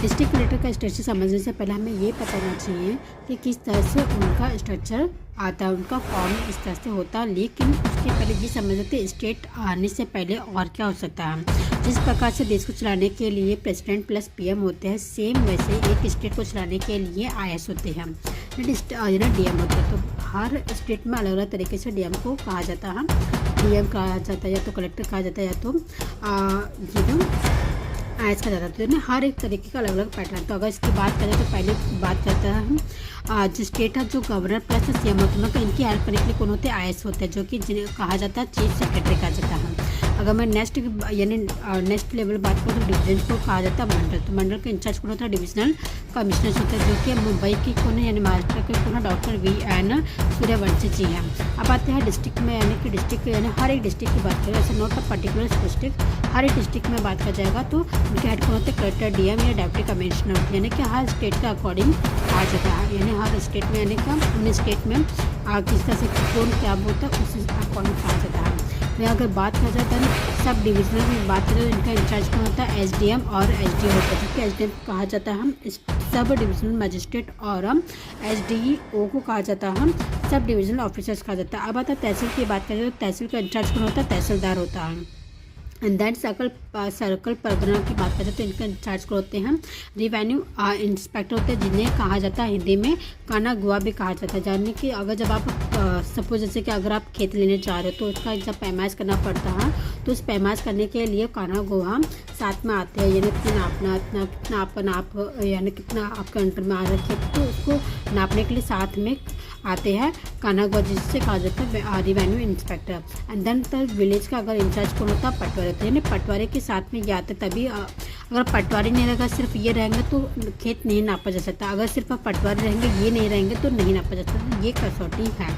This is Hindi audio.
डिस्ट्रिक्ट कलेक्टर का स्ट्रक्चर समझने से पहले हमें ये पता होना चाहिए कि किस तरह से उनका स्ट्रक्चर आता है, उनका फॉर्म इस तरह से होता है। लेकिन उसके पहले ये समझ लेते हैं स्टेट आने से पहले और क्या हो सकता है। जिस प्रकार से देश को चलाने के लिए प्रेसिडेंट प्लस पीएम होते हैं, सेम वैसे एक स्टेट को चलाने के लिए आईएएस होते हैं, डीएम होते हैं। तो हर स्टेट में अलग अलग तरीके से डीएम को कहा जाता है, डीएम कहा जाता है या तो कलेक्टर कहा जाता है या तो आईएएस का जाता है। तो हर एक तरीके का अलग अलग पैटर्न। तो अगर इसकी बात करें तो पहले बात करते हैं हम जो स्टेट है, जो गवर्नर प्लस सीएम होते हैं, इनकी हेल्प करने के लिए कौन होते हैं, आईएएस होते हैं, जो कि जिन्हें कहा जाता है चीफ सेक्रेटरी कहा जाता है। अगर मैं नेक्स्ट लेवल बात करूँ तो डिवीजन को कहा जाता है मंडल। तो मंडल का इंचार्ज कौन होता है, डिविजनल कमिश्नर होता है, जो कि मुंबई की कौन है यानी महाराष्ट्र के कौन है, डॉक्टर वी.एन. सूर्यवंशी जी हैं। अब आते हैं डिस्ट्रिक्ट में, यानी कि डिस्ट्रिक्ट यानी हर एक डिस्ट्रिक्ट की बात करें, ऐसे नॉट अ पर्टिकुलर डिस्ट्रिक्ट, हर एक डिस्ट्रिक्ट में बात किया जाएगा तो उनके हेड कौन होते हैं, कलेक्टर, डीएम या डिप्टी कमिश्नर, यानी कि हर स्टेट के अकॉर्डिंग आ जाता है। यानी हर स्टेट में यानी कि उन स्टेट में किस तरह से कौन क्या बोलता है उस अकॉर्डिंग कहा जाता है। मैं अगर बात कर जाता है सब डिविजनल में बात करें तो इनका इंचार्ज कौन होता है, एसडीएम और एसडीओ होता है, क्योंकि एसडीएम कहा जाता है हम सब डिविजनल मजिस्ट्रेट और हम एसडीओ को कहा जाता है हम सब डिविजनल ऑफिसर्स कहा जाता है। अब आता है तहसील की बात करें तो तहसील का इंचार्ज कौन होता है, तहसीलदार होता है। एंड दैन सर्कल परगना की बात करें तो इनका इंचार्ज को होते हैं रिवेन्यू इंस्पेक्टर होते हैं, जिन्हें कहा जाता है हिंदी में काना गुआ भी कहा जाता है। यानी कि अगर जब आप सपोज जैसे कि अगर आप खेत लेने जा रहे हो तो उसका जब पैमाइश करना पड़ता है तो उस पैमाइश करने के लिए काना गुआ साथ में आते हैं, यानी कितना नापना, कितना आपका नाप यानी कितना आपके अंडर में आ रहा है खेत, तो उसको नापने के लिए साथ में आते हैं काना गुआ, जिससे कहा जाता है revenue inspector. And then village का अगर इंचार्ज कौन होता है, पटवारी होता है, यानी पटवारी के साथ में ये आते तभी अगर पटवारी नहीं रहेगा, सिर्फ ये रहेंगे तो खेत नहीं नापा जा सकता। अगर सिर्फ पटवारी रहेंगे, ये नहीं रहेंगे तो नहीं नापा जा सकता। ये कसौटी है।